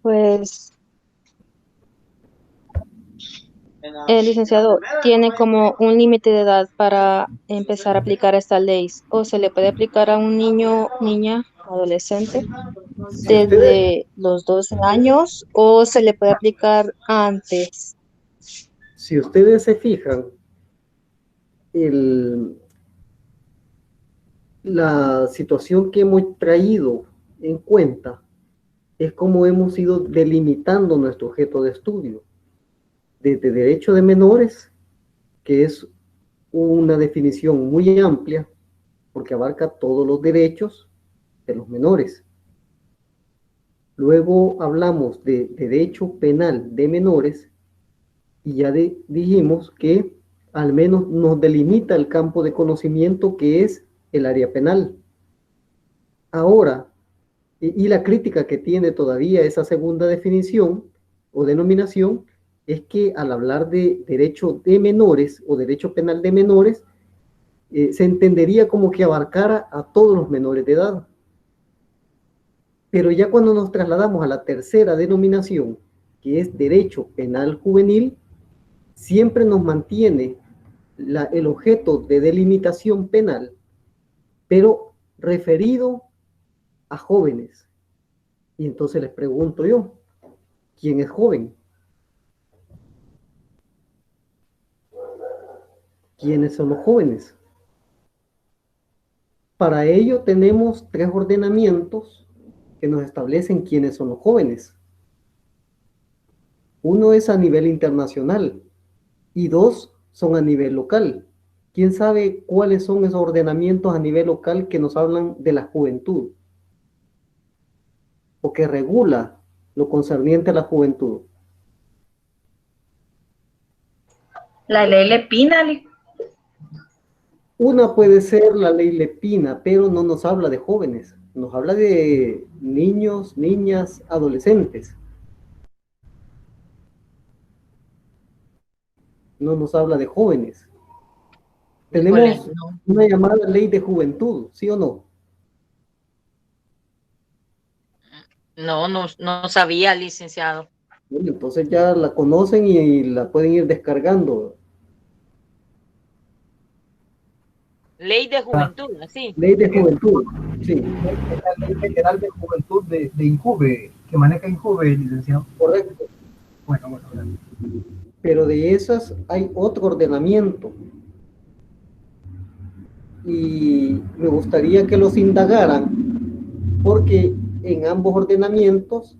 Pues el licenciado tiene como un límite de edad para empezar a aplicar esta ley, o se le puede aplicar a un niño, niña, adolescente Si ustedes, desde los 12 años, o se le puede aplicar antes. si ustedes se fijan, el, la situación que hemos traído en cuenta es cómo hemos ido delimitando nuestro objeto de estudio, desde derecho de menores, que es una definición muy amplia, porque abarca todos los derechos de los menores. Luego hablamos de derecho penal de menores y ya dijimos que al menos nos delimita el campo de conocimiento que es el área penal. Ahora, y la crítica que tiene todavía esa segunda definición o denominación es que al hablar de derecho de menores o derecho penal de menores, se entendería como que abarcara a todos los menores de edad. Pero ya cuando nos trasladamos a la tercera denominación, que es derecho penal juvenil, siempre nos mantiene el objeto de delimitación penal, pero referido a jóvenes. Y entonces les pregunto yo, ¿quién es joven? ¿Quiénes son los jóvenes? Para ello tenemos tres ordenamientos que nos establecen quiénes son los jóvenes. Uno es a nivel internacional y dos son a nivel local. ¿Quién sabe cuáles son esos ordenamientos a nivel local que nos hablan de la juventud o que regula lo concerniente a la juventud? La ley Lepina, Una puede ser la ley Lepina, pero no nos habla de jóvenes, nos habla de niños, niñas, adolescentes. No nos habla de jóvenes. híjole, Tenemos una llamada ley de juventud, ¿sí o no? no sabía, licenciado. Bueno, entonces ya la conocen y la pueden ir descargando. Ley de La juventud, así. Ley de juventud, sí, es la ley federal de juventud de INJUVE, que maneja INJUVE, licenciado. correcto. Bueno, bueno, gracias. Pero de esas hay otro ordenamiento y me gustaría que los indagaran porque en ambos ordenamientos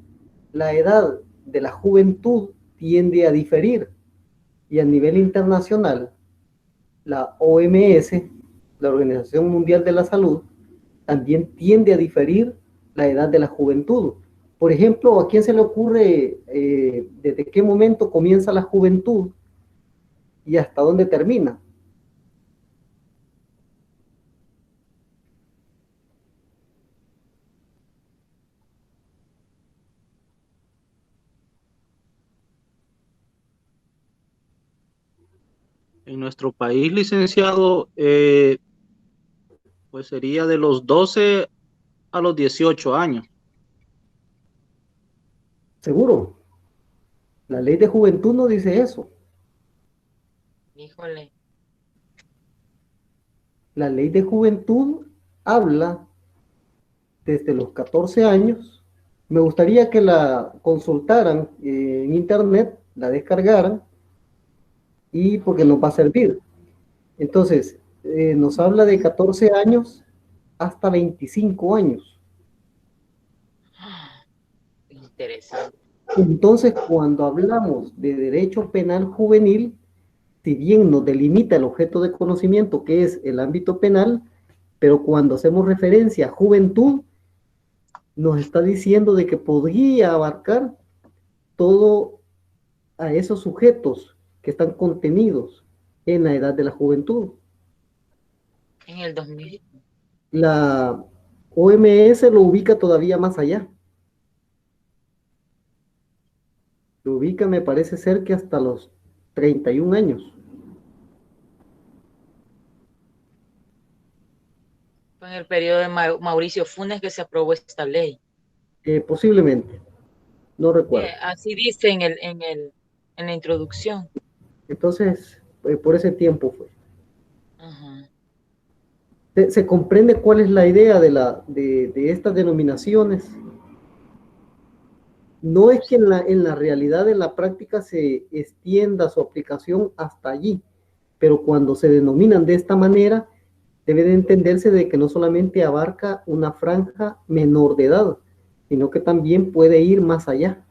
la edad de la juventud tiende a diferir y a nivel internacional la OMS, la Organización Mundial de la Salud, también tiende a diferir la edad de la juventud. Por ejemplo, ¿a quién se le ocurre desde qué momento comienza la juventud y hasta dónde termina? En nuestro país, licenciado, pues sería de los 12 a los 18 años. Seguro, la ley de juventud no dice eso. Híjole. La ley de juventud habla desde los 14 años. Me gustaría que la consultaran en internet, la descargaran y porque nos va a servir. Entonces, nos habla de 14 años hasta 25 años. Interesante. Entonces, cuando hablamos de derecho penal juvenil, si bien nos delimita el objeto de conocimiento que es el ámbito penal, pero cuando hacemos referencia a juventud, nos está diciendo de que podría abarcar todo a esos sujetos que están contenidos en la edad de la juventud. En el 2000. La OMS lo ubica todavía más allá. Lo ubica, me parece ser que hasta los 31 años. Fue en el periodo de Mauricio Funes que se aprobó esta ley. Posiblemente, no recuerdo. Así dice en la introducción. Entonces, por ese tiempo fue. Ajá. ¿Se comprende cuál es la idea de estas denominaciones? No es que en la realidad de la práctica se extienda su aplicación hasta allí, pero cuando se denominan de esta manera, debe de entenderse de que no solamente abarca una franja menor de edad, sino que también puede ir más allá.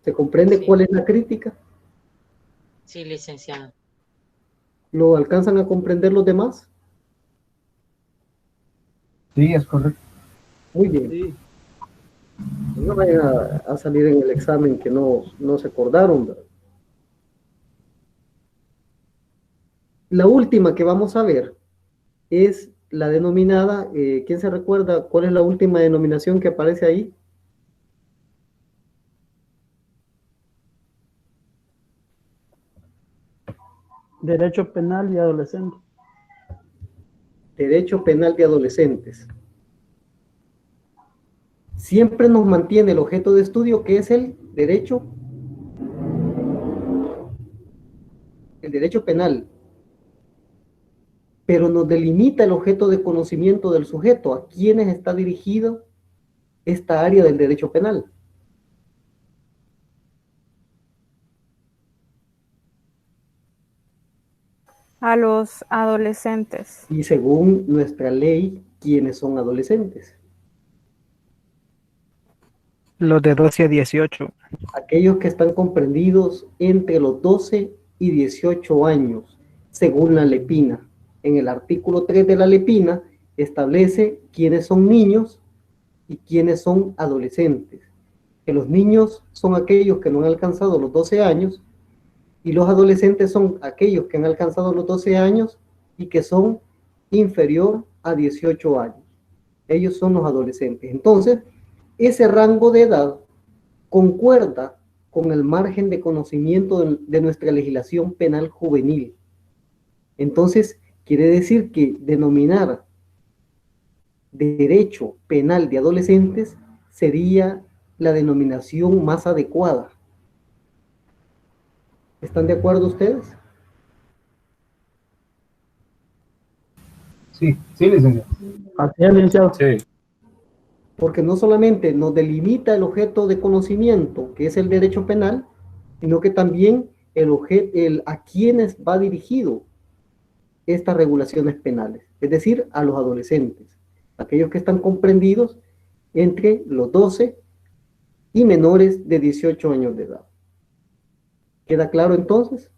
¿Se comprende Sí, cuál es la crítica? sí, licenciado. ¿Lo alcanzan a comprender los demás? Sí, es correcto. Muy bien. Sí. No vayan a salir en el examen que no se acordaron, ¿verdad? La última que vamos a ver es la denominada, ¿quién se recuerda cuál es la última denominación que aparece ahí? Derecho penal y adolescente. Derecho penal de adolescentes. Siempre nos mantiene el objeto de estudio que es el derecho penal, pero nos delimita el objeto de conocimiento del sujeto, a quienes está dirigido esta área del derecho penal. A los adolescentes. Y según nuestra ley, ¿quiénes son adolescentes? Los de 12 a 18. Aquellos que están comprendidos entre los 12 y 18 años, según la Lepina. En el artículo 3 de la Lepina establece quiénes son niños y quiénes son adolescentes. Que los niños son aquellos que no han alcanzado los 12 años y los adolescentes son aquellos que han alcanzado los 12 años y que son inferior a 18 años. Ellos son los adolescentes. Entonces, ese rango de edad concuerda con el margen de conocimiento de nuestra legislación penal juvenil. Entonces, quiere decir que denominar derecho penal de adolescentes sería la denominación más adecuada. ¿Están de acuerdo ustedes? Sí, sí, licenciado. Así es, licenciado. Sí. Porque no solamente nos delimita el objeto de conocimiento, que es el derecho penal, sino que también a quienes va dirigido estas regulaciones penales, es decir, a los adolescentes, aquellos que están comprendidos entre los 12 y menores de 18 años de edad. ¿Queda claro entonces?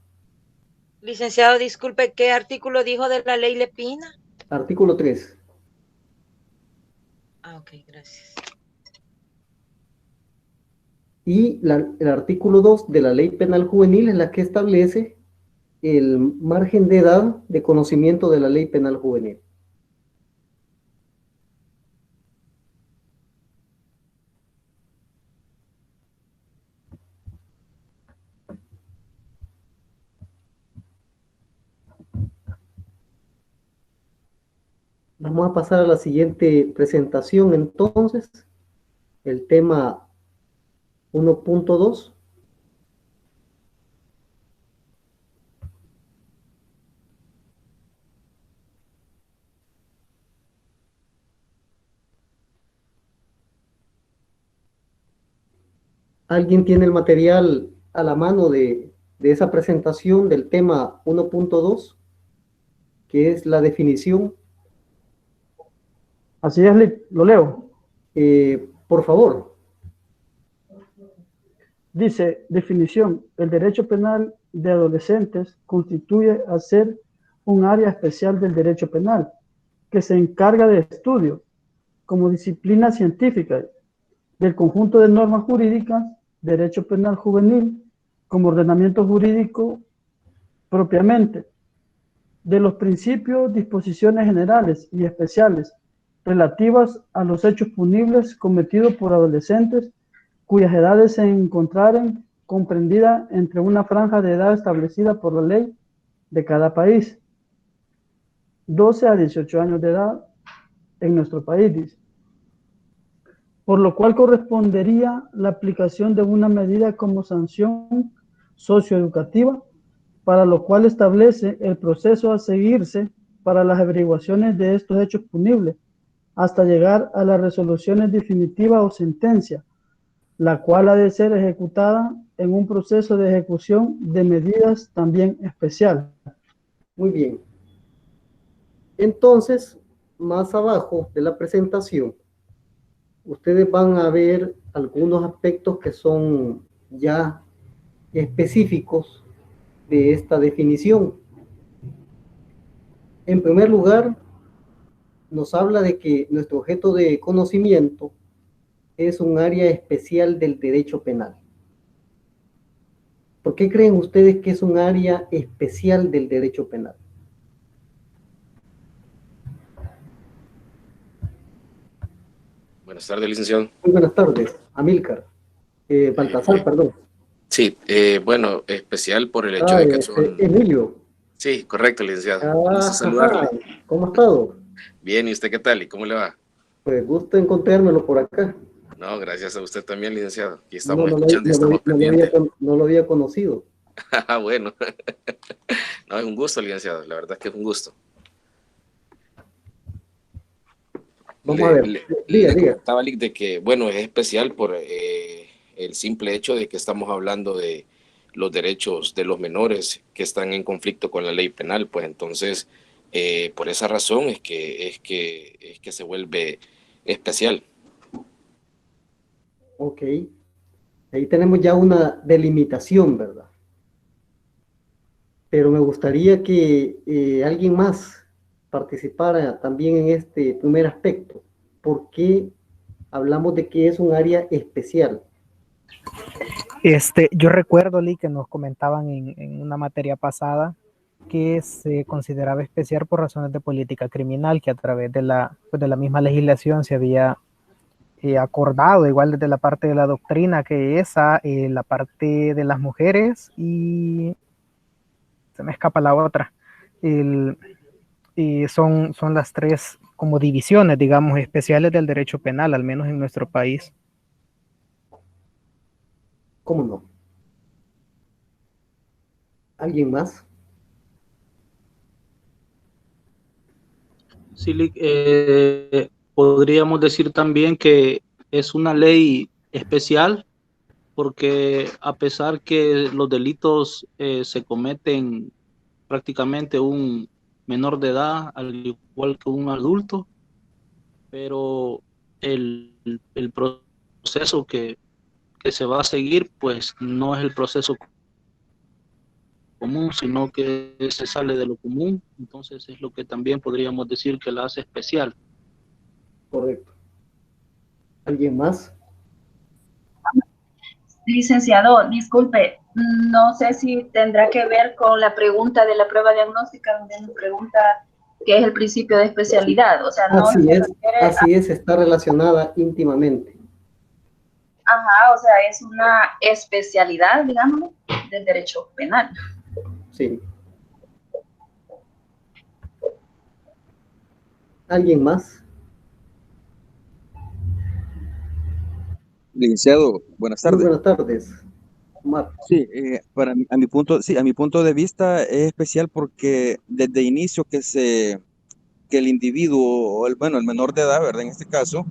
Licenciado, disculpe, ¿qué artículo dijo de la ley Lepina? Artículo 3. Ok, gracias. Y el artículo 2 de la Ley Penal Juvenil es la que establece el margen de edad de conocimiento de la Ley Penal Juvenil. Vamos a pasar a la siguiente presentación entonces, el tema 1.2. ¿Alguien tiene el material a la mano de esa presentación del tema 1.2, que es la definición? Así es, lo leo. Por favor. Dice, definición, el derecho penal de adolescentes constituye a ser un área especial del derecho penal, que se encarga de estudio, como disciplina científica, del conjunto de normas jurídicas, derecho penal juvenil, como ordenamiento jurídico propiamente, de los principios, disposiciones generales y especiales relativas a los hechos punibles cometidos por adolescentes cuyas edades se encontraren comprendidas entre una franja de edad establecida por la ley de cada país, 12 a 18 años de edad, en nuestro país, dice. Por lo cual correspondería la aplicación de una medida como sanción socioeducativa, para lo cual establece el proceso a seguirse para las averiguaciones de estos hechos punibles, hasta llegar a las resoluciones definitivas o sentencia, la cual ha de ser ejecutada en un proceso de ejecución de medidas también especial. Muy bien. Entonces, más abajo de la presentación, ustedes van a ver algunos aspectos que son ya específicos de esta definición. En primer lugar, nos habla de que nuestro objeto de conocimiento es un área especial del derecho penal. ¿Por qué creen ustedes que es un área especial del derecho penal? Buenas tardes, licenciado. Muy buenas tardes, Amílcar. Baltasar, perdón. Sí, bueno, especial por el hecho de que son... Emilio. Sí, correcto, licenciado. Gusto saludarle. ¿Cómo ha estado? Bien, ¿y usted qué tal? ¿Y cómo le va? Pues gusto encontrármelo por acá. No, gracias a usted también, licenciado. Aquí estamos escuchando y estamos pendientes. No lo había conocido. Bueno. No, es un gusto, licenciado. La verdad es que es un gusto. Vamos a ver. Le comentaba, Lick, de que, bueno, es especial por el simple hecho de que estamos hablando de los derechos de los menores que están en conflicto con la ley penal, pues entonces, por esa razón es que se vuelve especial. Ok. Ahí tenemos ya una delimitación, ¿verdad? Pero me gustaría que alguien más participara también en este primer aspecto. ¿Por qué hablamos de que es un área especial? Yo recuerdo, Lee, que nos comentaban en una materia pasada que se consideraba especial por razones de política criminal, que a través de la misma legislación se había acordado, igual desde la parte de la doctrina, que esa, la parte de las mujeres y se me escapa la otra, son las tres como divisiones, digamos, especiales del derecho penal, al menos en nuestro país. ¿Cómo no? ¿Alguien más? Sí, podríamos decir también que es una ley especial porque a pesar que los delitos se cometen prácticamente un menor de edad, al igual que un adulto, pero el proceso que se va a seguir, pues no es el proceso común, sino que se sale de lo común. Entonces es lo que también podríamos decir que la hace especial. Correcto. ¿Alguien más? Licenciado, disculpe, no sé si tendrá que ver con la pregunta de la prueba diagnóstica, donde nos pregunta qué es el principio de especialidad. O sea, no así es, está relacionada íntimamente. Ajá, o sea, es una especialidad, digamos, del derecho penal. Sí. ¿Alguien más? Licenciado, buenas tardes. Muy buenas tardes. Omar. Sí, a mi punto de vista es especial porque desde inicio que el individuo, o el menor de edad, ¿verdad? En este caso,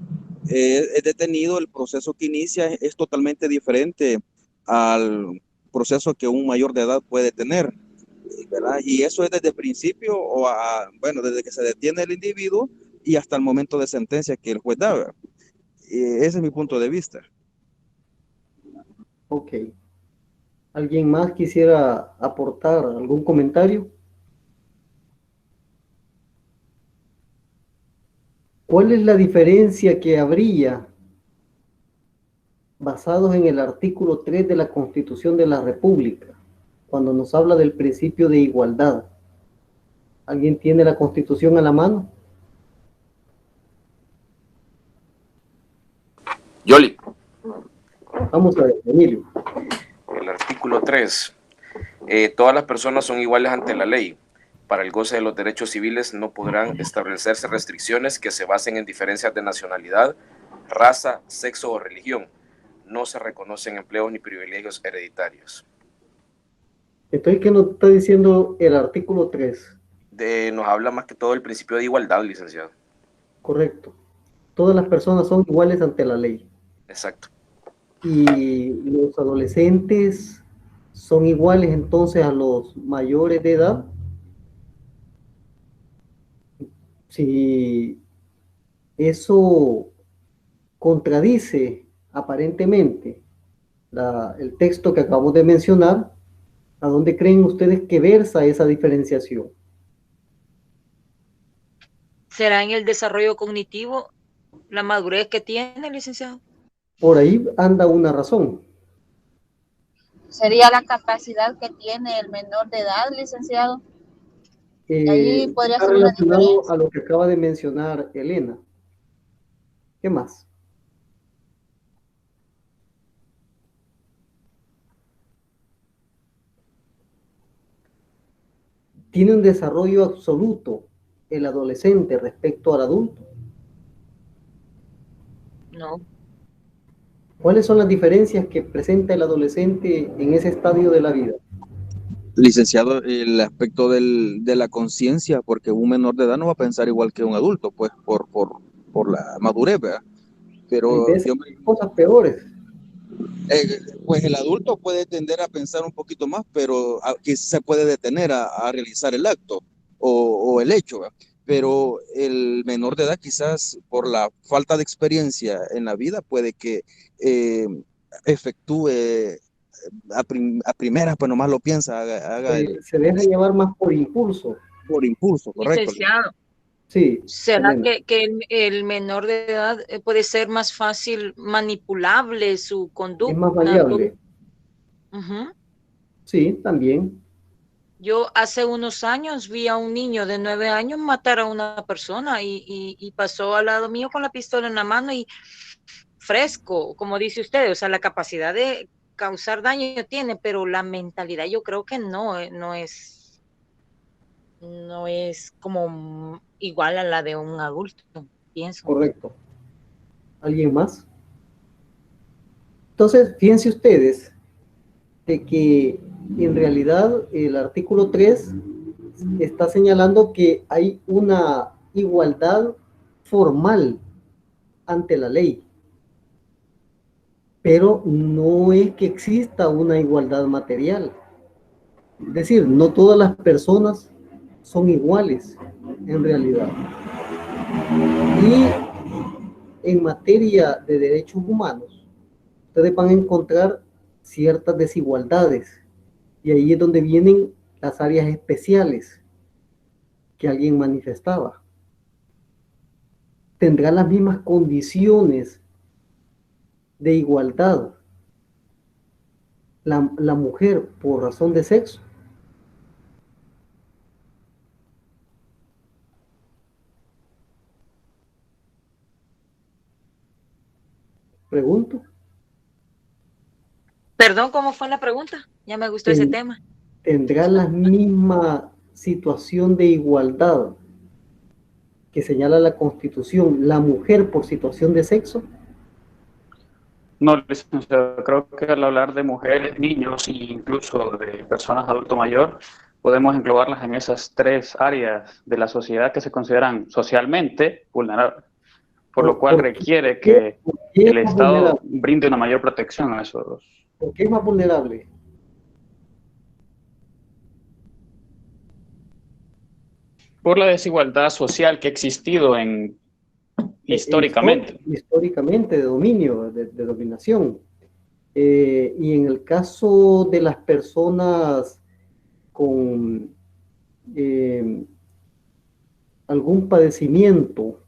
es detenido, el proceso que inicia es totalmente diferente al proceso que un mayor de edad puede tener, ¿verdad? Y eso es desde el principio, desde que se detiene el individuo y hasta el momento de sentencia que el juez da, ¿verdad? Ese es mi punto de vista. Ok. ¿Alguien más quisiera aportar algún comentario? ¿Cuál es la diferencia que habría basados en el artículo 3 de la Constitución de la República, cuando nos habla del principio de igualdad? ¿Alguien tiene la Constitución a la mano? Yoli. Vamos a ver, Emilio. El artículo 3. Todas las personas son iguales ante la ley. Para el goce de los derechos civiles no podrán establecerse restricciones que se basen en diferencias de nacionalidad, raza, sexo o religión. No se reconocen empleos ni privilegios hereditarios. Entonces, ¿qué nos está diciendo el artículo 3? Nos habla más que todo el principio de igualdad, licenciado. Correcto. Todas las personas son iguales ante la ley. Exacto. Y los adolescentes son iguales entonces a los mayores de edad. Si eso contradice aparentemente el texto que acabamos de mencionar, ¿a dónde creen ustedes que versa esa diferenciación? ¿Será en el desarrollo cognitivo, la madurez que tiene, licenciado? Por ahí anda una razón. ¿Sería la capacidad que tiene el menor de edad, licenciado? Ahí podría Está ser una relacionado diferencia. a lo que acaba de mencionar Elena. ¿Qué más? ¿Tiene un desarrollo absoluto el adolescente respecto al adulto? No. ¿Cuáles son las diferencias que presenta el adolescente en ese estadio de la vida? Licenciado, el aspecto de la conciencia, porque un menor de edad no va a pensar igual que un adulto, pues por la madurez, ¿verdad? Hay Pero veces cosas peores. pues el adulto puede tender a pensar un poquito más, pero quizás se puede detener a realizar el acto o el hecho, ¿verdad? Pero el menor de edad quizás por la falta de experiencia en la vida puede que efectúe a primeras, pues nomás lo piensa, haga Se deja llevar más por impulso. por impulso, correcto. Licenciado, Sí. ¿será Elena. que el menor de edad puede ser más fácil manipulable su conducta? Es más variable. Ujú. Sí, también. Yo hace unos años vi a un niño de 9 años matar a una persona y pasó al lado mío con la pistola en la mano y fresco, como dice usted, o sea, la capacidad de causar daño tiene, pero la mentalidad yo creo que no es como igual a la de un adulto, pienso. Correcto. ¿Alguien más? Entonces, fíjense ustedes de que en realidad el artículo 3 está señalando que hay una igualdad formal ante la ley, pero no es que exista una igualdad material. Es decir, no todas las personas son iguales en realidad. Y en materia de derechos humanos, ustedes van a encontrar ciertas desigualdades y ahí es donde vienen las áreas especiales que alguien manifestaba. Tendrán las mismas condiciones de igualdad la mujer por razón de sexo. Pregunto. Perdón, ¿cómo fue la pregunta? Ya me gustó ese tema. ¿Tendrá la misma situación de igualdad que señala la Constitución la mujer por situación de sexo? No, licenciado, creo que al hablar de mujeres, niños e incluso de personas adulto mayor, podemos englobarlas en esas tres áreas de la sociedad que se consideran socialmente vulnerables, por lo cual requiere que el Estado brinde una mayor protección a esos. ¿Por qué es más vulnerable? Por la desigualdad social que ha existido históricamente. Históricamente, de dominio, de dominación. Y en el caso de las personas con algún padecimiento,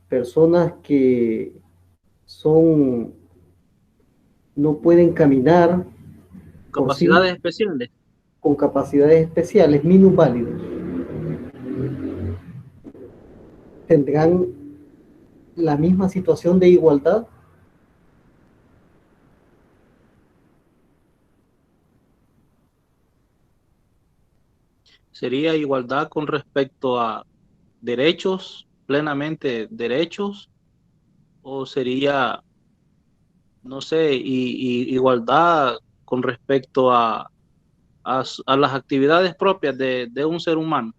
personas que no pueden caminar. Capacidades especiales. Con capacidades especiales, minusválidos, ¿tendrán la misma situación de igualdad? ¿Sería igualdad con respecto a derechos, plenamente derechos? ¿O sería, no sé, igualdad con respecto a las actividades propias de un ser humano?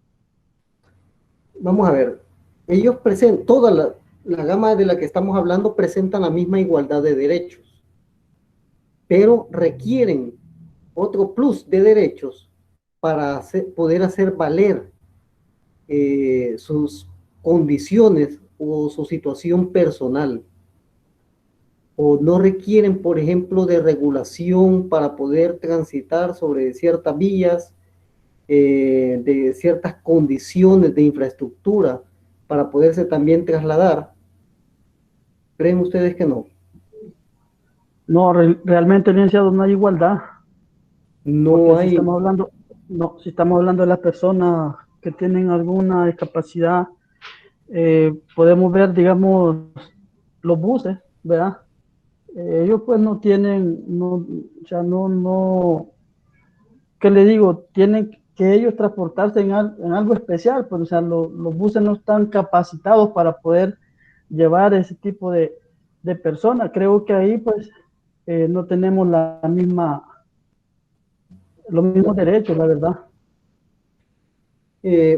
Vamos a ver, ellos presentan, toda la gama de la que estamos hablando presentan la misma igualdad de derechos, pero requieren otro plus de derechos para poder hacer valer sus condiciones o su situación personal. O no requieren, por ejemplo, de regulación para poder transitar sobre ciertas vías, de ciertas condiciones de infraestructura para poderse también trasladar. ¿Creen ustedes que no? No, realmente, licenciado, no hay igualdad. No Porque hay. si estamos hablando de las personas que tienen alguna discapacidad, podemos ver, digamos, los buses, ¿verdad? Ellos pues no tienen, ¿qué le digo? Tienen que ellos transportarse en algo especial, pues, o sea, los buses no están capacitados para poder llevar ese tipo de personas. Creo que ahí pues no tenemos los mismos derechos, la verdad.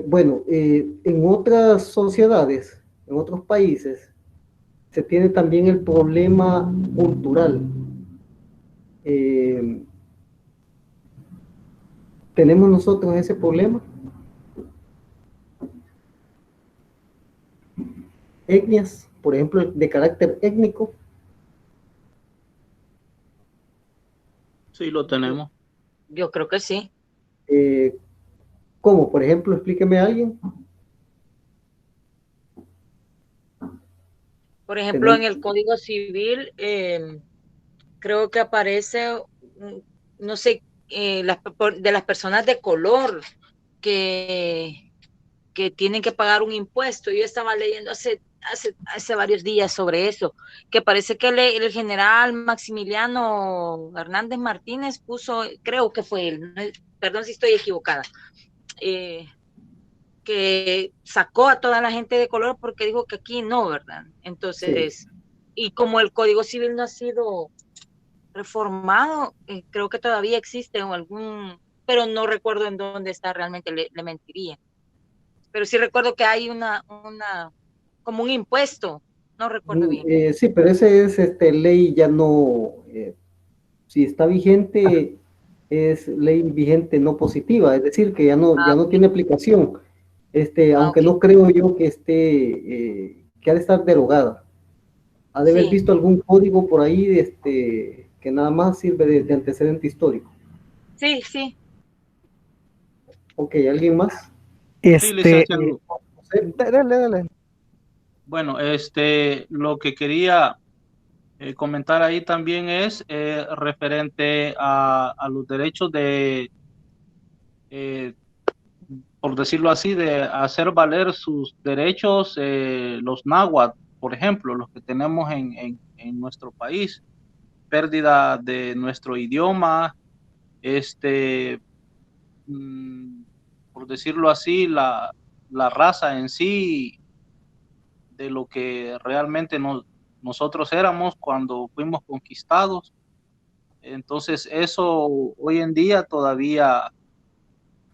Bueno, en otras sociedades, en otros países, se tiene también el problema cultural. ¿Tenemos nosotros ese problema? Etnias, por ejemplo, de carácter étnico. Sí, lo tenemos. Yo creo que sí. ¿Cómo? Por ejemplo, explíqueme a alguien. Por ejemplo, en el Código Civil, creo que aparece, no sé, de las personas de color que tienen que pagar un impuesto. Yo estaba leyendo hace varios días sobre eso, que parece que el general Maximiliano Hernández Martínez puso, creo que fue él, perdón si estoy equivocada, que sacó a toda la gente de color porque dijo que aquí no, ¿verdad? Entonces, sí. Y como el Código Civil no ha sido reformado, creo que todavía existe pero no recuerdo en dónde está realmente, le mentiría. Pero sí recuerdo que hay como un impuesto, no recuerdo bien. Sí, pero ese es ley ya no, si está vigente, es ley vigente no positiva, es decir, que ya no tiene aplicación, aunque no creo yo que que ha de estar derogada. Ha de haber visto algún código por ahí, que nada más sirve de antecedente histórico. Sí, sí. Ok, ¿alguien más? Sí, licenciado. Dale. Bueno, lo que quería comentar ahí también es referente a los derechos por decirlo así, de hacer valer sus derechos, los náhuatl, por ejemplo, los que tenemos en nuestro país, pérdida de nuestro idioma, por decirlo así, la raza en sí, de lo que realmente nosotros éramos cuando fuimos conquistados. Entonces eso hoy en día todavía,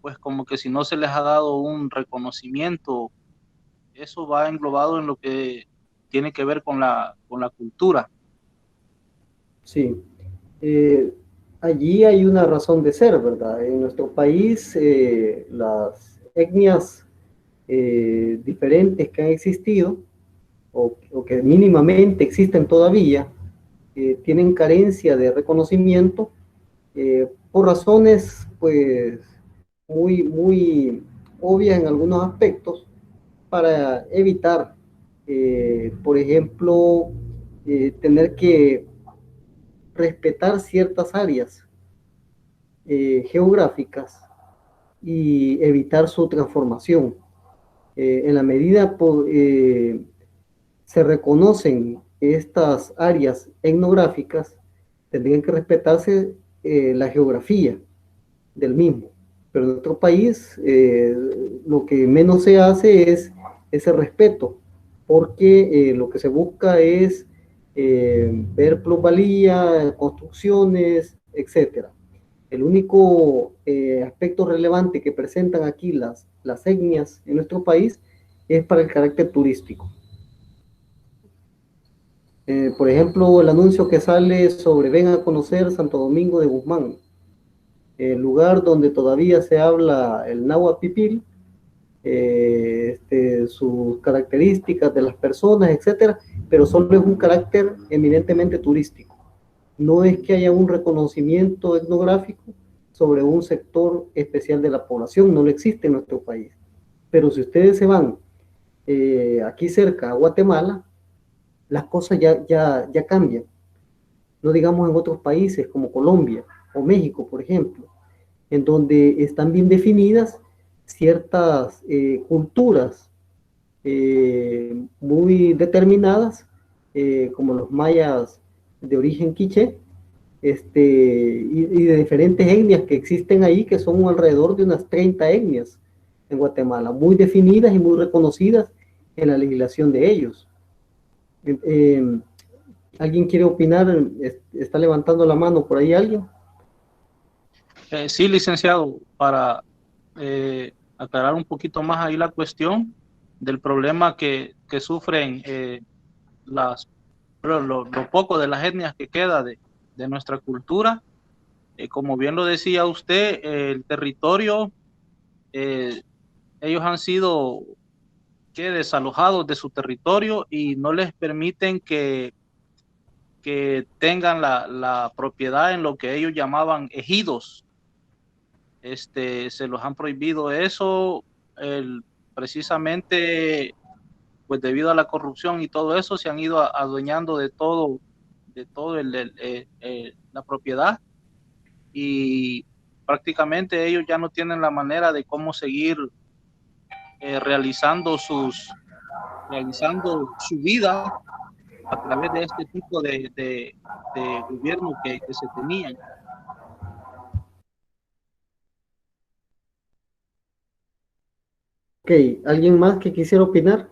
pues como que si no se les ha dado un reconocimiento, eso va englobado en lo que tiene que ver con la cultura. Sí. Allí hay una razón de ser, ¿verdad? En nuestro país, las etnias diferentes que han existido, o que mínimamente existen todavía, tienen carencia de reconocimiento por razones, pues, muy obvias en algunos aspectos, para evitar, por ejemplo, tener que respetar ciertas áreas geográficas y evitar su transformación. En la medida se reconocen estas áreas etnográficas, tendrían que respetarse la geografía del mismo. pero en nuestro país lo que menos se hace es ese respeto, porque lo que se busca es ver plusvalía, construcciones, etcétera. El único aspecto relevante que presentan aquí las etnias en nuestro país es para el carácter turístico. Por ejemplo, el anuncio que sale sobre ven a conocer Santo Domingo de Guzmán, el lugar donde todavía se habla el náhuatl pipil, sus características de las personas, etcétera, pero solo es un carácter eminentemente turístico. No es que haya un reconocimiento etnográfico sobre un sector especial de la población, no lo existe en nuestro país. Pero si ustedes se van aquí cerca a Guatemala, las cosas ya cambian. No digamos en otros países como Colombia o México, por ejemplo, en donde están bien definidas ciertas culturas muy determinadas, como los mayas de origen quiché, y de diferentes etnias que existen ahí, que son alrededor de unas 30 etnias en Guatemala, muy definidas y muy reconocidas en la legislación de ellos. ¿Alguien quiere opinar? ¿Está levantando la mano por ahí alguien? Sí, licenciado, para aclarar un poquito más ahí la cuestión del problema que sufren lo poco de las etnias que queda de nuestra cultura. Como bien lo decía usted, el territorio, ellos han sido desalojados de su territorio y no les permiten que tengan la propiedad en lo que ellos llamaban ejidos. Se los han prohibido eso, precisamente pues debido a la corrupción y todo eso, se han ido adueñando de todo la propiedad, y prácticamente ellos ya no tienen la manera de cómo seguir realizando su vida a través de este tipo de gobierno que se tenían. Ok, ¿alguien más que quisiera opinar?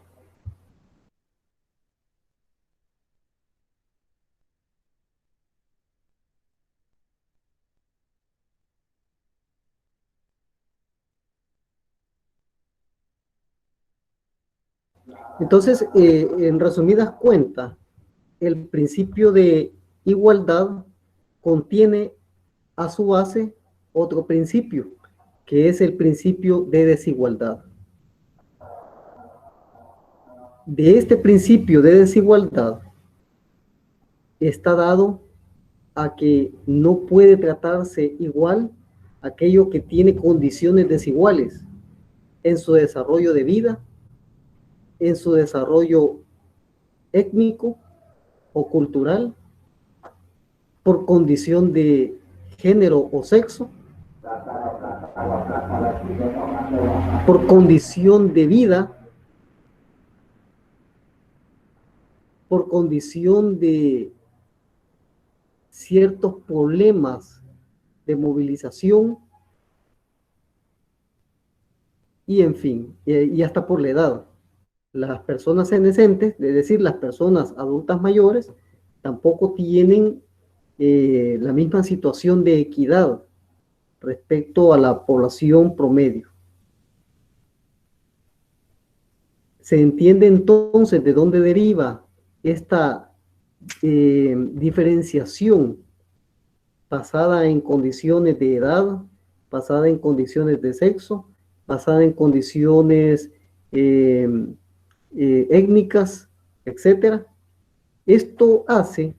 Entonces, en resumidas cuentas, el principio de igualdad contiene a su base otro principio, que es el principio de desigualdad. De este principio de desigualdad está dado a que no puede tratarse igual aquello que tiene condiciones desiguales en su desarrollo de vida, en su desarrollo étnico o cultural, por condición de género o sexo, por condición de vida, por condición de ciertos problemas de movilización y en fin, y hasta por la edad. Las personas senescentes, es decir, las personas adultas mayores, tampoco tienen la misma situación de equidad respecto a la población promedio. Se entiende entonces de dónde deriva esta diferenciación basada en condiciones de edad, basada en condiciones de sexo, basada en condiciones étnicas, etc. Esto hace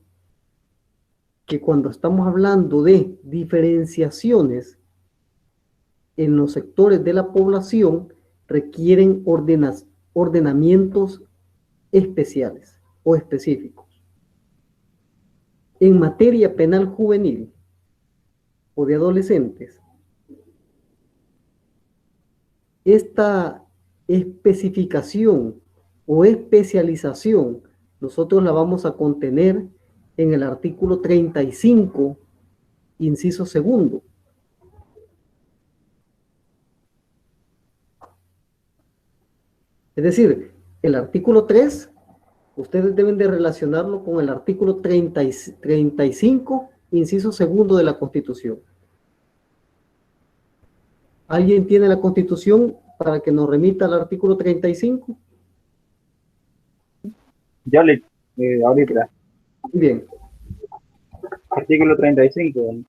que cuando estamos hablando de diferenciaciones en los sectores de la población, requieren ordenamientos especiales o específicos. En materia penal juvenil o de adolescentes, esta especificación o especialización nosotros la vamos a contener en el artículo 35, inciso segundo, Es decir, el artículo 3, ustedes deben de relacionarlo con el artículo 35, inciso segundo de la Constitución. ¿Alguien tiene la Constitución para que nos remita al artículo 35? Yo le, ahorita, Muy bien. artículo 35.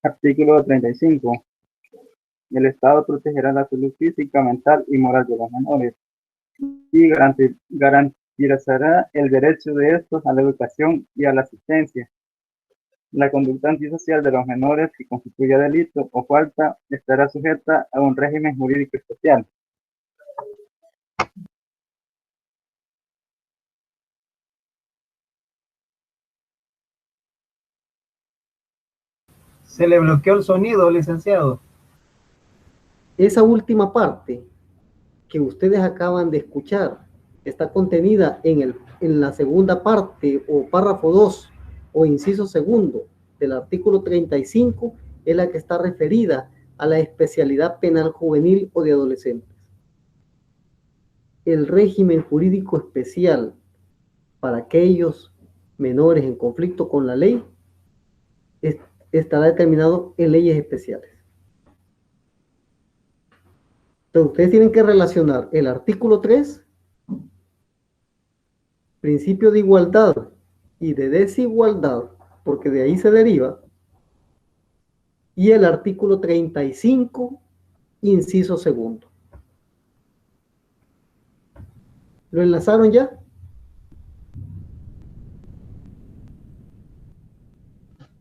Artículo 35. El Estado protegerá la salud física, mental y moral de los menores y garantizará el derecho de estos a la educación y a la asistencia. La conducta antisocial de los menores que constituya delito o falta estará sujeta a un régimen jurídico especial. Se le bloqueó el sonido, licenciado. Esa última parte que ustedes acaban de escuchar está contenida en la segunda parte o párrafo 2 o inciso segundo del artículo 35, es la que está referida a la especialidad penal juvenil o de adolescentes. El régimen jurídico especial para aquellos menores en conflicto con la ley estará determinado en leyes especiales. Entonces, ustedes tienen que relacionar el artículo 3, principio de igualdad y de desigualdad, porque de ahí se deriva, y el artículo 35, inciso segundo. ¿Lo enlazaron ya?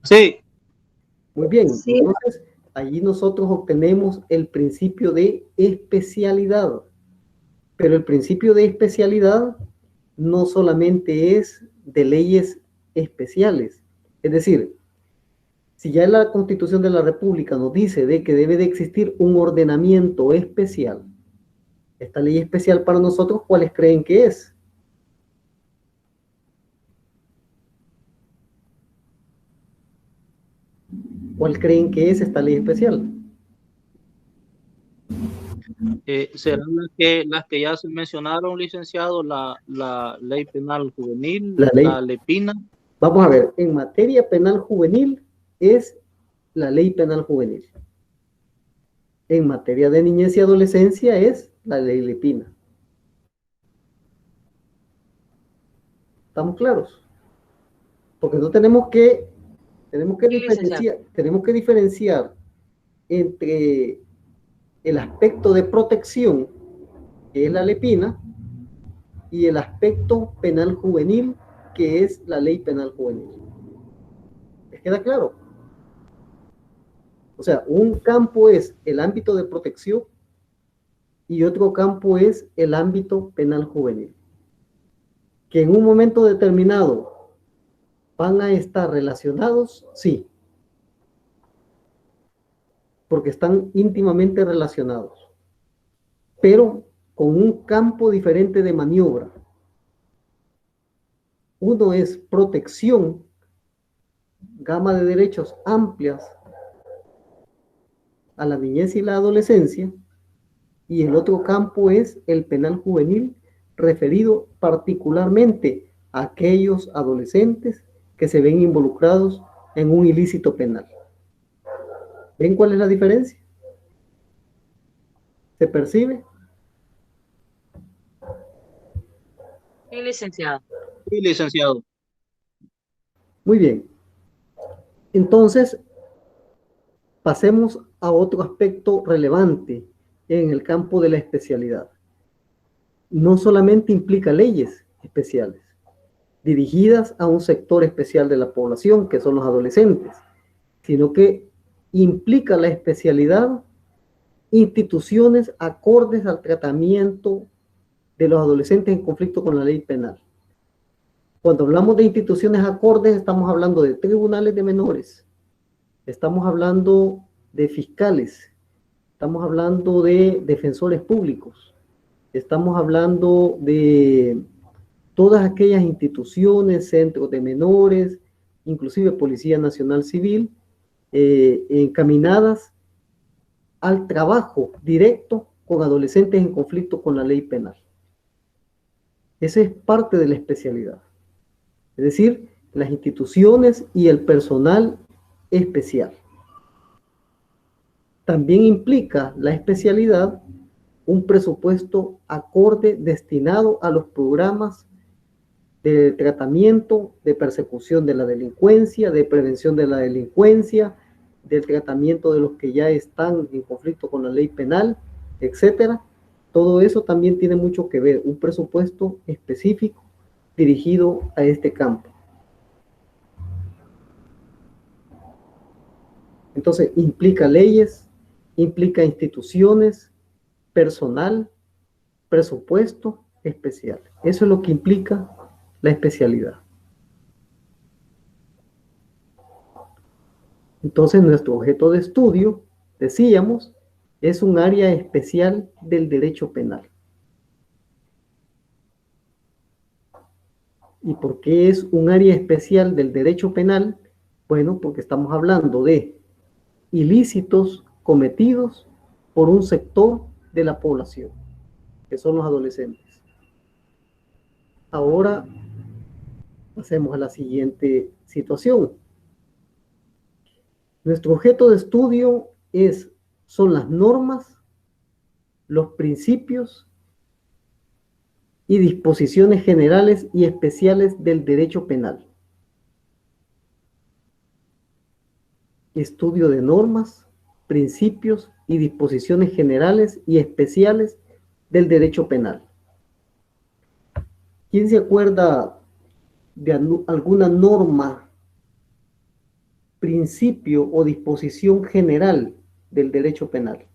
Sí. Muy bien. Sí. Entonces, allí nosotros obtenemos el principio de especialidad. Pero el principio de especialidad no solamente es de leyes especiales. Es decir, si ya la Constitución de la República nos dice de que debe de existir un ordenamiento especial, esta ley especial para nosotros, ¿cuáles creen que es? ¿Cuál creen que es esta ley especial? ¿Serán las que ya se mencionaron, licenciado? La ley penal juvenil, la LEPINA. Vamos a ver, en materia penal juvenil es la ley penal juvenil. En materia de niñez y adolescencia es la ley LEPINA. ¿Estamos claros? Porque no tenemos que diferenciar entre el aspecto de protección, que es la LEPINA, y el aspecto penal juvenil, que es la ley penal juvenil. ¿Les queda claro? O sea, un campo es el ámbito de protección y otro campo es el ámbito penal juvenil. Que en un momento determinado van a estar relacionados, sí, porque están íntimamente relacionados, pero con un campo diferente de maniobra. Uno es protección, gama de derechos amplias a la niñez y la adolescencia, y el otro campo es el penal juvenil, referido particularmente a aquellos adolescentes que se ven involucrados en un ilícito penal. ¿Ven cuál es la diferencia? ¿Se percibe? Sí, licenciado. Sí, licenciado. Muy bien. Entonces, pasemos a otro aspecto relevante en el campo de la especialidad. No solamente implica leyes especiales dirigidas a un sector especial de la población, que son los adolescentes, sino que implica la especialidad instituciones acordes al tratamiento de los adolescentes en conflicto con la ley penal. Cuando hablamos de instituciones acordes, estamos hablando de tribunales de menores, estamos hablando de fiscales, estamos hablando de defensores públicos, estamos hablando de todas aquellas instituciones, centros de menores, inclusive Policía Nacional Civil, encaminadas al trabajo directo con adolescentes en conflicto con la ley penal. Esa es parte de la especialidad. Es decir, las instituciones y el personal especial. También implica la especialidad un presupuesto acorde destinado a los programas de tratamiento, de persecución de la delincuencia, de prevención de la delincuencia, del tratamiento de los que ya están en conflicto con la ley penal, etcétera. Todo eso también tiene mucho que ver, un presupuesto específico dirigido a este campo. Entonces, implica leyes, implica instituciones, personal, presupuesto especial. Eso es lo que implica la especialidad. Entonces, nuestro objeto de estudio, decíamos, es un área especial del derecho penal. ¿Y por qué es un área especial del derecho penal? Bueno, porque estamos hablando de ilícitos cometidos por un sector de la población, que son los adolescentes. Ahora pasemos a la siguiente situación. Nuestro objeto de estudio son las normas, los principios y disposiciones generales y especiales del derecho penal. Estudio de normas, principios y disposiciones generales y especiales del derecho penal. ¿Quién se acuerda de alguna norma, principio o disposición general del derecho penal?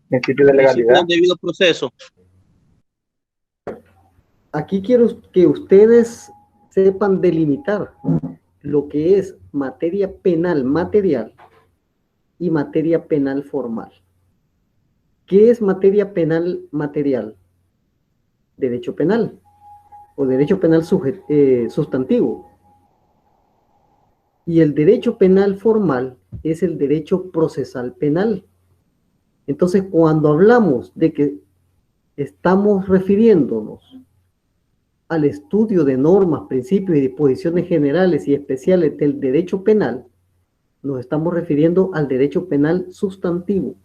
Principio de legalidad. Principio del debido proceso. Aquí quiero que ustedes sepan delimitar lo que es materia penal material y materia penal formal. ¿Qué es materia penal material? Derecho penal o derecho penal sustantivo. Y el derecho penal formal es el derecho procesal penal. Entonces, cuando hablamos de que estamos refiriéndonos al estudio de normas, principios y disposiciones generales y especiales del derecho penal, nos estamos refiriendo al derecho penal sustantivo.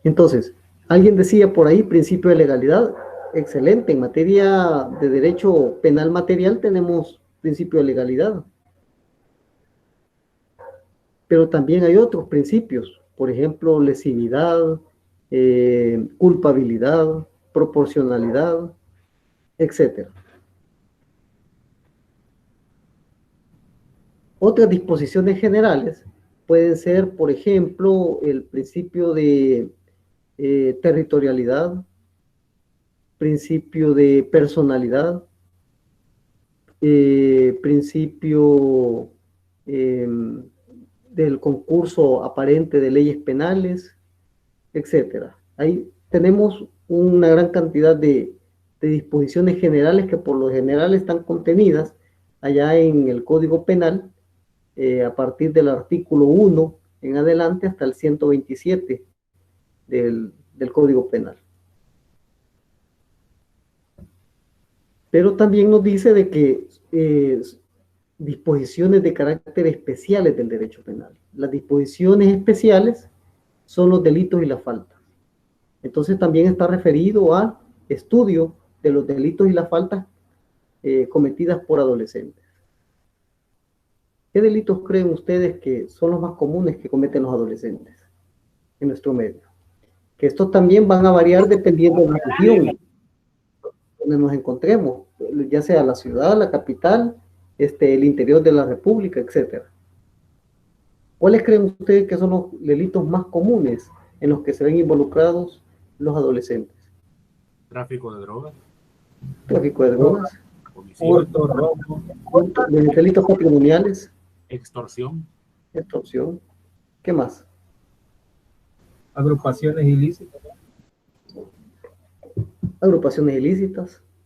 Entonces, alguien decía por ahí principio de legalidad. Excelente, en materia de derecho penal material tenemos principio de legalidad. Pero también hay otros principios, por ejemplo, lesividad, culpabilidad, proporcionalidad, etc. Otras disposiciones generales pueden ser, por ejemplo, el principio de territorialidad, principio de personalidad, principio del concurso aparente de leyes penales, etc. Ahí tenemos una gran cantidad de disposiciones generales que por lo general están contenidas allá en el Código Penal, a partir del artículo 1 en adelante hasta el 127 del Código Penal. Pero también nos dice de que disposiciones de carácter especiales del derecho penal. Las disposiciones especiales son los delitos y las faltas. Entonces también está referido a estudio de los delitos y las faltas cometidas por adolescentes. ¿Qué delitos creen ustedes que son los más comunes que cometen los adolescentes en nuestro medio? Que estos también van a variar dependiendo de la región donde nos encontremos, ya sea la ciudad, la capital, el interior de la república, etc. ¿Cuáles creen ustedes que son los delitos más comunes en los que se ven involucrados los adolescentes? Tráfico de drogas. Tráfico de drogas. hurto, robo, delitos patrimoniales, extorsión, ¿qué más? agrupaciones ilícitas,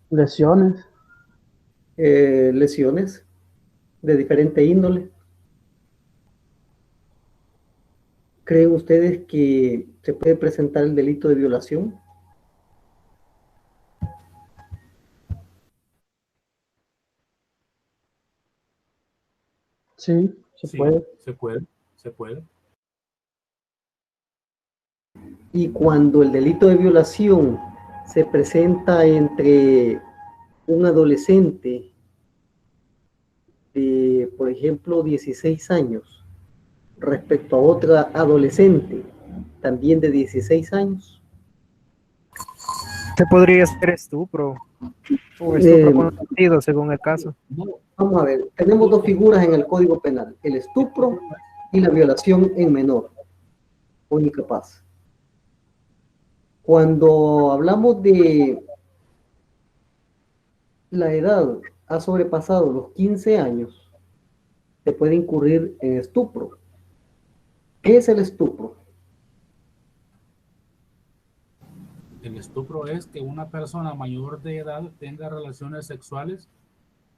lesiones, lesiones de diferente índole. ¿Creen ustedes que se puede presentar el delito de violación? sí, se puede. Se puede. Y cuando el delito de violación se presenta entre un adolescente de, por ejemplo, 16 años, respecto a otra adolescente, también de 16 años. ¿Qué podría ser estupro? O estupro consentido, según el caso. Vamos a ver, tenemos dos figuras en el Código Penal, el estupro y la violación en menor o incapaz. Cuando hablamos de la edad ha sobrepasado los 15 años, se puede incurrir en estupro. ¿Qué es el estupro? El estupro es que una persona mayor de edad tenga relaciones sexuales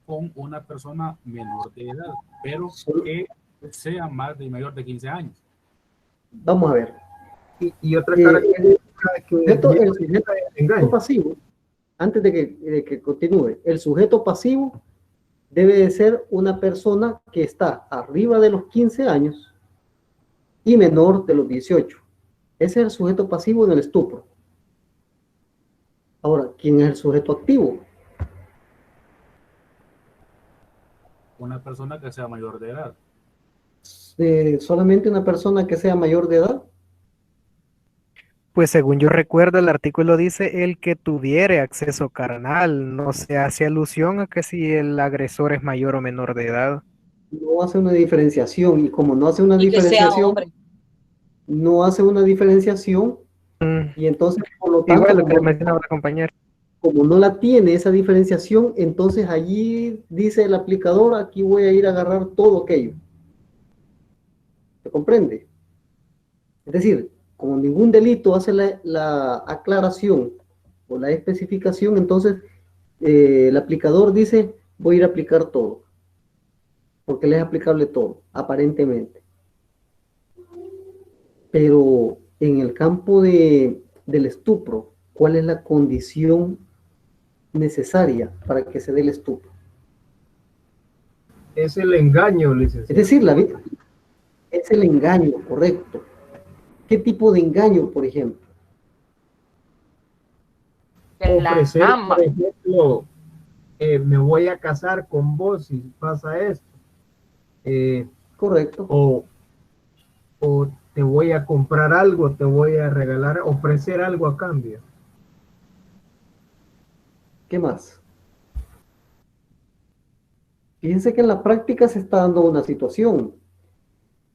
con una persona menor de edad, pero que sea mayor de 15 años. Vamos a ver. Y otra característica es que el sujeto pasivo, antes de que continúe, el sujeto pasivo debe de ser una persona que está arriba de los 15 años y menor de los 18. Ese es el sujeto pasivo del estupro. Ahora, ¿quién es el sujeto activo? Una persona que sea mayor de edad. ¿Solamente una persona que sea mayor de edad? Pues según yo recuerdo, el artículo dice el que tuviere acceso carnal. No se hace alusión a que si el agresor es mayor o menor de edad. No hace una diferenciación, y como no hace una Y que sea diferenciación, hombre. no hace una diferenciación, y entonces, por lo tanto, Igual lo que mencionaba la compañera. Como no la tiene esa diferenciación, entonces allí dice el aplicador, aquí voy a ir a agarrar todo aquello. ¿Se comprende? Es decir, como ningún delito hace la aclaración o la especificación, entonces el aplicador dice, voy a ir a aplicar todo, porque le es aplicable todo, aparentemente. Pero en el campo del estupro, ¿cuál es la condición necesaria para que se dé el estupro? Es el engaño, licenciado. Es decir, es el engaño, correcto. ¿Qué tipo de engaño, por ejemplo? Ofrecer, por ejemplo, me voy a casar con vos si pasa esto. Correcto. O te voy a comprar algo, te voy a regalar, ofrecer algo a cambio. ¿Qué más? Fíjense que en la práctica se está dando una situación.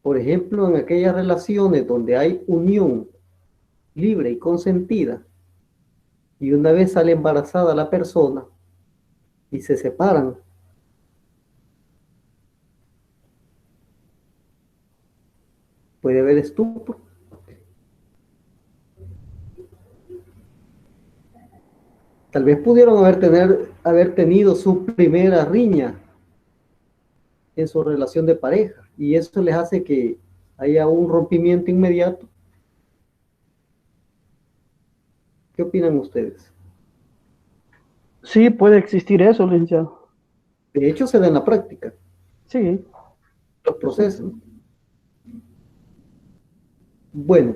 Por ejemplo, en aquellas relaciones donde hay unión libre y consentida, y una vez sale embarazada la persona y se separan, puede haber estupro. Tal vez pudieron haber tenido su primera riña en su relación de pareja, y eso les hace que haya un rompimiento inmediato. ¿Qué opinan ustedes? Sí, puede existir eso, licenciado. De hecho, se da en la práctica. Sí. Los procesos. Bueno,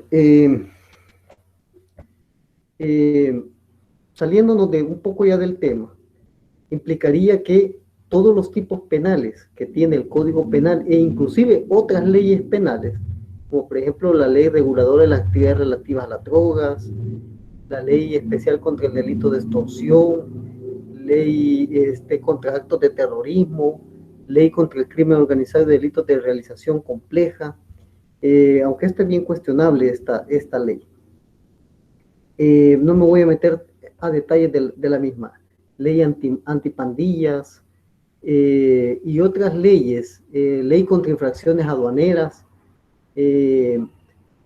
saliéndonos de un poco ya del tema, implicaría que todos los tipos penales que tiene el Código Penal e inclusive otras leyes penales, como por ejemplo la ley reguladora de las actividades relativas a las drogas, la ley especial contra el delito de extorsión, ley contra actos de terrorismo, ley contra el crimen organizado y delitos de realización compleja, aunque es bien cuestionable esta ley. No me voy a meter a detalles de la misma. ley antipandillas y otras leyes, ley contra infracciones aduaneras,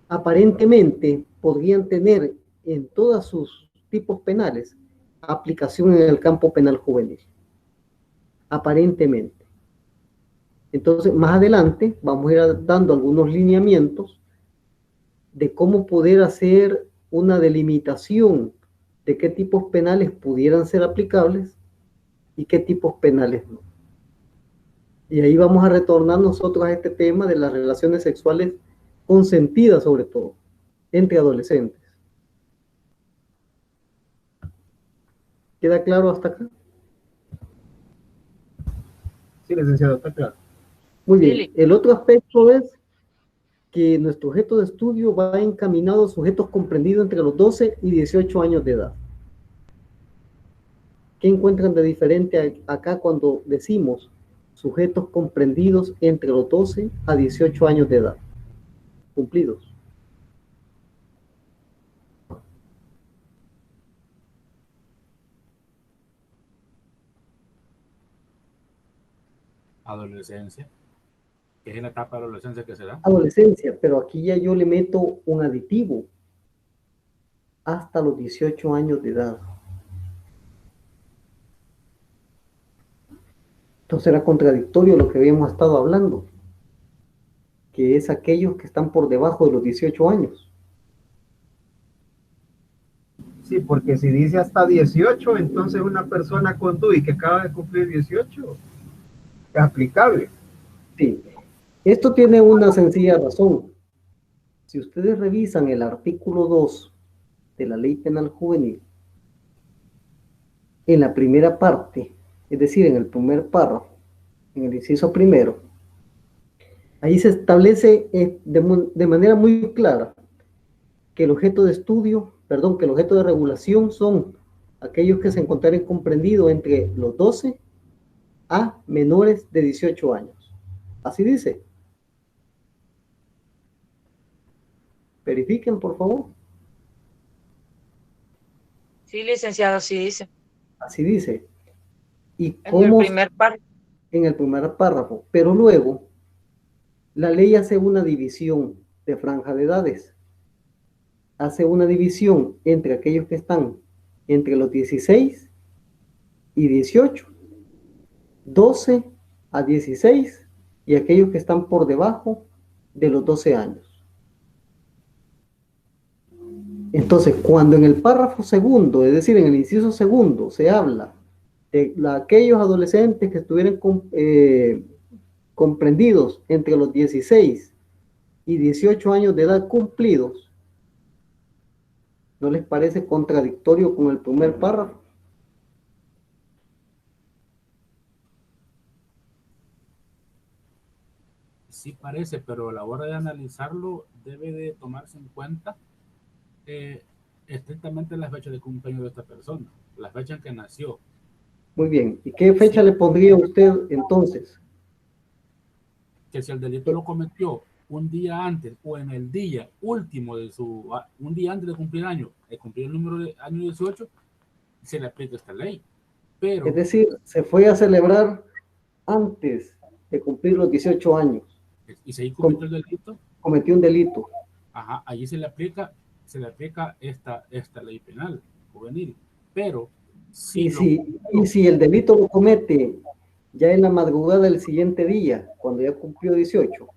aparentemente podrían tener en todos sus tipos penales aplicación en el campo penal juvenil. Aparentemente. Entonces, más adelante vamos a ir dando algunos lineamientos de cómo poder hacer una delimitación de qué tipos penales pudieran ser aplicables y qué tipos penales no. Y ahí vamos a retornar nosotros a este tema de las relaciones sexuales consentidas, sobre todo, entre adolescentes. ¿Queda claro hasta acá? Sí, licenciado, está claro. Muy bien. El otro aspecto es que nuestro objeto de estudio va encaminado a sujetos comprendidos entre los 12 y 18 años de edad. ¿Qué encuentran de diferente acá cuando decimos sujetos comprendidos entre los 12 a 18 años de edad? Cumplidos. Adolescencia, que es la etapa de adolescencia que se da. Adolescencia, pero aquí ya yo le meto un aditivo. Hasta los 18 años de edad. Entonces era contradictorio lo que habíamos estado hablando, que es aquellos que están por debajo de los 18 años. Sí, porque si dice hasta 18, entonces una persona con DUI que acaba de cumplir 18 es aplicable. Sí, esto tiene una sencilla razón. Si ustedes revisan el artículo 2 de la Ley Penal Juvenil, en la primera parte, es decir, en el primer párrafo, en el inciso primero, ahí se establece de manera muy clara que el objeto de estudio, perdón, que el objeto de regulación son aquellos que se encontraren comprendidos entre los 12 a menores de 18 años. Así dice. Verifiquen, por favor. Sí, licenciado, sí dice. Así dice. ¿Y cómo? En el primer párrafo. En el primer párrafo. Pero luego, la ley hace una división de franja de edades. Hace una división entre aquellos que están entre los 16 y 18, 12 a 16 y aquellos que están por debajo de los 12 años. Entonces, cuando en el párrafo segundo, es decir, en el inciso segundo, se habla de aquellos adolescentes que estuvieran comprendidos entre los 16 y 18 años de edad cumplidos, ¿no les parece contradictorio con el primer párrafo? Sí parece, pero a la hora de analizarlo debe de tomarse en cuenta estrictamente la fecha de cumpleaños de esta persona, la fecha en que nació. Muy bien. ¿Y qué fecha le pondría usted entonces? Que si el delito lo cometió un día antes o en el día último de un día antes de cumplir el número de año 18, se le aplica esta ley. Pero, es decir, se fue a celebrar antes de cumplir los 18 años. ¿Y si ahí cometió el delito? Cometió un delito. Ajá, allí se le aplica esta ley penal juvenil. Pero si si el delito lo comete ya en la madrugada del siguiente día, cuando ya cumplió 18,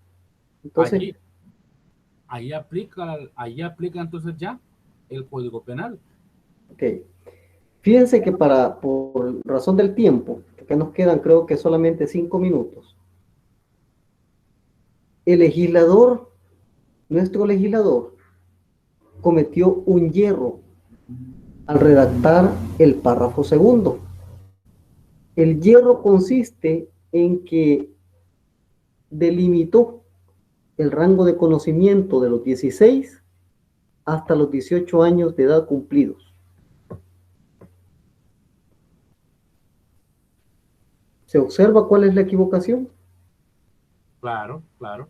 entonces ahí aplica entonces ya el Código Penal. Ok. Fíjense que por razón del tiempo, que nos quedan creo que solamente 5 minutos, el legislador, nuestro legislador, cometió un yerro al redactar el párrafo segundo. El yerro consiste en que delimitó el rango de conocimiento de los 16 hasta los 18 años de edad cumplidos. ¿Se observa cuál es la equivocación? Claro, claro.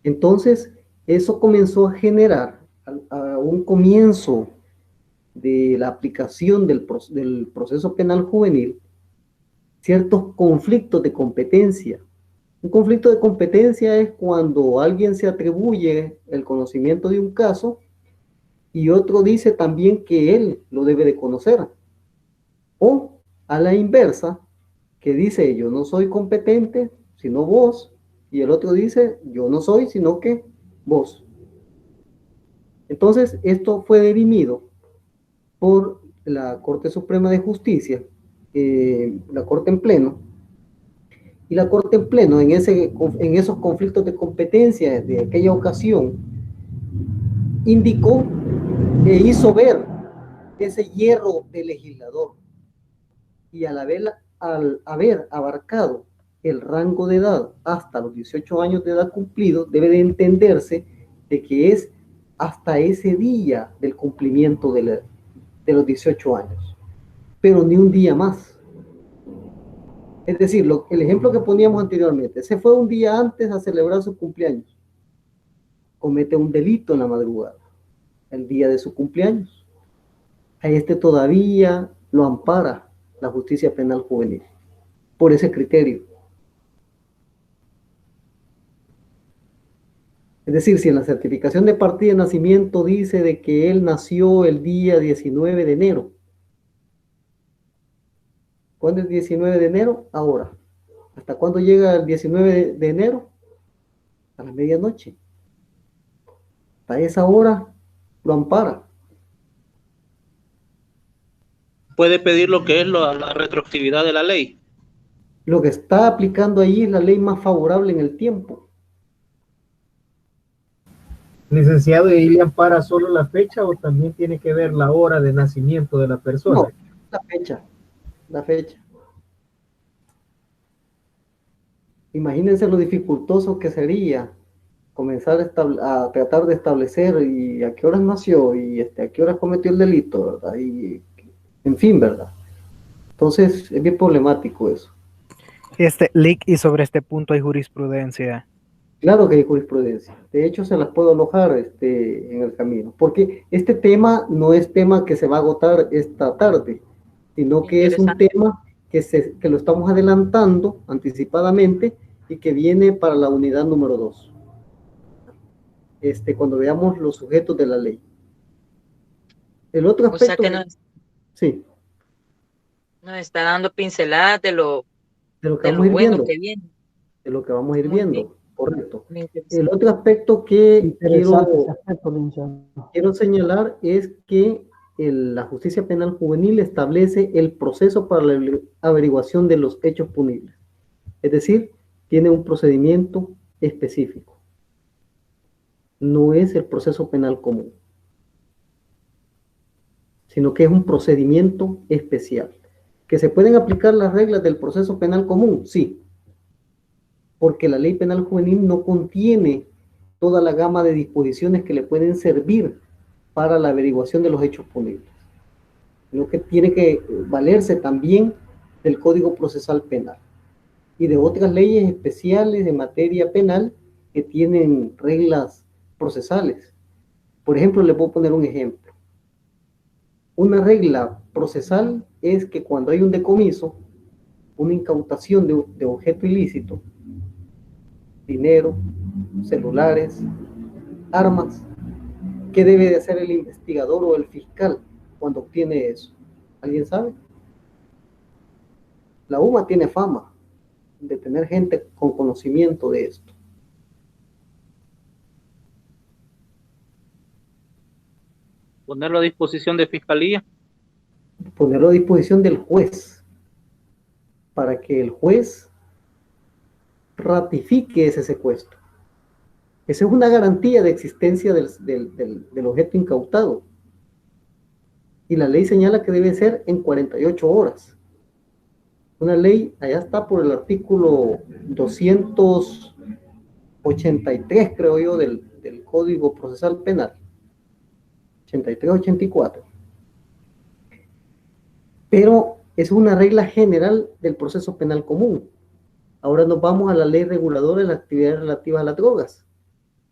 Entonces, eso comenzó a generar a un comienzo de la aplicación del proceso penal juvenil ciertos conflictos de competencia. Un conflicto de competencia es cuando alguien se atribuye el conocimiento de un caso y otro dice también que él lo debe de conocer. O a la inversa, que dice yo no soy competente, sino vos, y el otro dice yo no soy, sino que vos. Entonces, esto fue dirimido por la Corte Suprema de Justicia, la Corte en Pleno, y la Corte en Pleno en esos conflictos de competencia de aquella ocasión indicó e hizo ver ese hierro del legislador, y al haber abarcado el rango de edad hasta los 18 años de edad cumplido, debe de entenderse de que es hasta ese día del cumplimiento de los 18 años, pero ni un día más. Es decir, el ejemplo que poníamos anteriormente, se fue un día antes a celebrar su cumpleaños, comete un delito en la madrugada, el día de su cumpleaños. A este todavía lo ampara la justicia penal juvenil, por ese criterio. Es decir, si en la certificación de partida de nacimiento dice de que él nació el día 19 de enero, ¿cuándo es 19 de enero? Ahora. ¿Hasta cuándo llega el 19 de enero? A la medianoche. A esa hora lo ampara. Puede pedir lo que es la retroactividad de la ley. Lo que está aplicando ahí es la ley más favorable en el tiempo. Licenciado, ¿y le ampara solo la fecha o también tiene que ver la hora de nacimiento de la persona? No, la fecha. La fecha. Imagínense lo dificultoso que sería comenzar a tratar de establecer y a qué horas nació y a qué horas cometió el delito, ¿verdad? Y, en fin, ¿verdad? Entonces es bien problemático eso. Lick, y sobre este punto hay jurisprudencia. Claro que hay jurisprudencia. De hecho, se las puedo alojar en el camino, porque este tema no es tema que se va a agotar esta tarde, sino que es un tema que lo estamos adelantando anticipadamente y que viene para la unidad número 2. Cuando veamos los sujetos de la ley. El otro aspecto... O sea que sí. Nos está dando pinceladas de lo que vamos a ir bueno viendo. que viene. De lo que vamos a ir viendo. Bien. Correcto. El otro aspecto que quiero señalar es que la justicia penal juvenil establece el proceso para la averiguación de los hechos punibles. Es decir, tiene un procedimiento específico. No es el proceso penal común, sino que es un procedimiento especial. ¿Que se pueden aplicar las reglas del proceso penal común? Sí, porque la ley penal juvenil no contiene toda la gama de disposiciones que le pueden servir para la averiguación de los hechos punibles, sino que tiene que valerse también del Código Procesal Penal y de otras leyes especiales de materia penal que tienen reglas procesales. Por ejemplo, le puedo poner un ejemplo. Una regla procesal es que cuando hay un decomiso, una incautación de objeto ilícito, dinero, celulares, armas, ¿qué debe de hacer el investigador o el fiscal cuando obtiene eso? ¿Alguien sabe? La UMA tiene fama de tener gente con conocimiento de esto. Ponerlo a disposición de fiscalía. Ponerlo a disposición del juez, para que el juez ratifique ese secuestro. Esa es una garantía de existencia del objeto incautado. Y la ley señala que debe ser en 48 horas. Una ley, allá está por el artículo 283, creo yo, del Código Procesal Penal. 83-84. Pero es una regla general del proceso penal común. Ahora nos vamos a la ley reguladora de las actividades relativas a las drogas.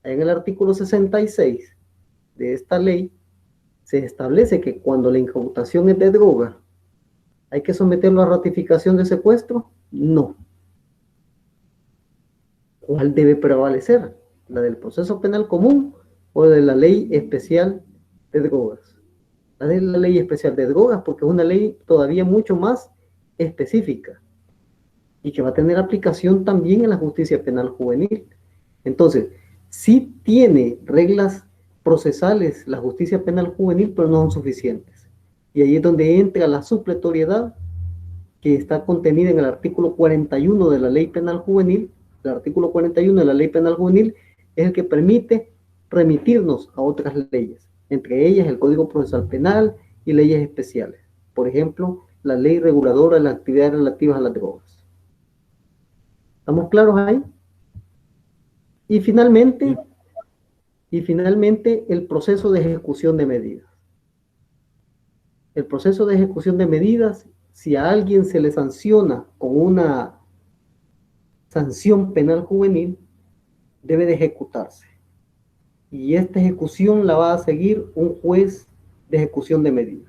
En el artículo 66 de esta ley se establece que cuando la incautación es de droga, ¿hay que someterlo a ratificación de secuestro? No. ¿Cuál debe prevalecer? ¿La del proceso penal común o de la ley especial de drogas? La de la ley especial de drogas, porque es una ley todavía mucho más específica y que va a tener aplicación también en la justicia penal juvenil. Entonces, sí tiene reglas procesales la justicia penal juvenil, pero no son suficientes. Y ahí es donde entra la supletoriedad que está contenida en el artículo 41 de la ley penal juvenil. El artículo 41 de la ley penal juvenil es el que permite remitirnos a otras leyes, entre ellas el Código Procesal Penal y leyes especiales. Por ejemplo, la ley reguladora de las actividades relativas a las drogas. ¿Estamos claros ahí? Y finalmente, el proceso de ejecución de medidas. El proceso de ejecución de medidas, si a alguien se le sanciona con una sanción penal juvenil, debe de ejecutarse. Y esta ejecución la va a seguir un juez de ejecución de medidas.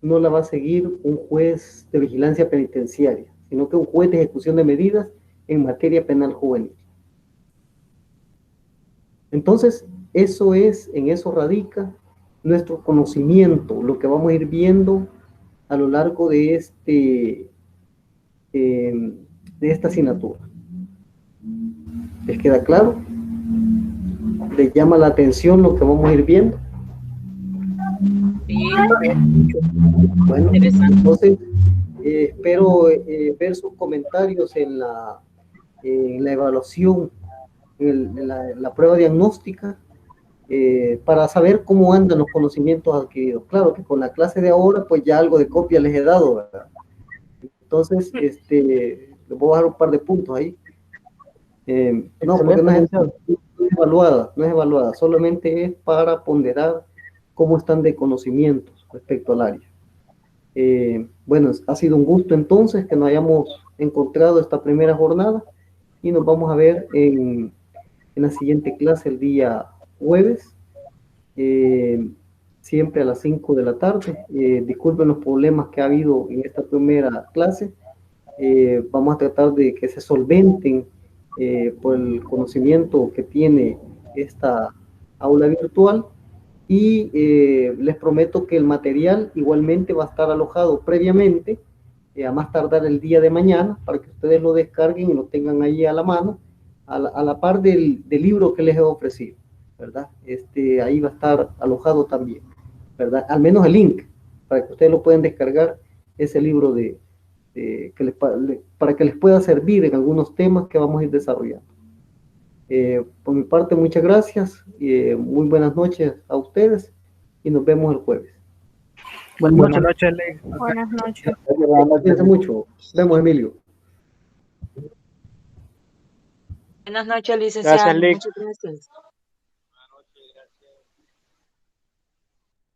No la va a seguir un juez de vigilancia penitenciaria, sino que un juez de ejecución de medidas en materia penal juvenil. Entonces, en eso radica nuestro conocimiento, lo que vamos a ir viendo a lo largo de esta asignatura. ¿Les queda claro? ¿Les llama la atención lo que vamos a ir viendo? Sí. Bueno, entonces espero ver sus comentarios en la evaluación, en la prueba diagnóstica, para saber cómo andan los conocimientos adquiridos. Claro que con la clase de ahora, pues ya algo de copia les he dado, ¿verdad? Entonces, les voy a dar un par de puntos ahí. No, porque no es evaluada, solamente es para ponderar cómo están de conocimientos respecto al área. Bueno, ha sido un gusto entonces que nos hayamos encontrado esta primera jornada y nos vamos a ver en la siguiente clase el día jueves, siempre a las 5 de la tarde. Disculpen los problemas que ha habido en esta primera clase. Vamos a tratar de que se solventen por el conocimiento que tiene esta aula virtual. Y les prometo que el material igualmente va a estar alojado previamente, a más tardar el día de mañana, para que ustedes lo descarguen y lo tengan ahí a la mano, a la par del libro que les he ofrecido, ¿verdad? Ahí va a estar alojado también, ¿verdad? Al menos el link, para que ustedes lo puedan descargar, ese libro para que les pueda servir en algunos temas que vamos a ir desarrollando. Por mi parte, muchas gracias, muy buenas noches a ustedes y nos vemos el jueves. Buenas noches, Alex. Buenas noches. Cuídense mucho. Nos vemos, Emilio. Buenas noches, licenciado. Gracias, Lick. Muchas gracias.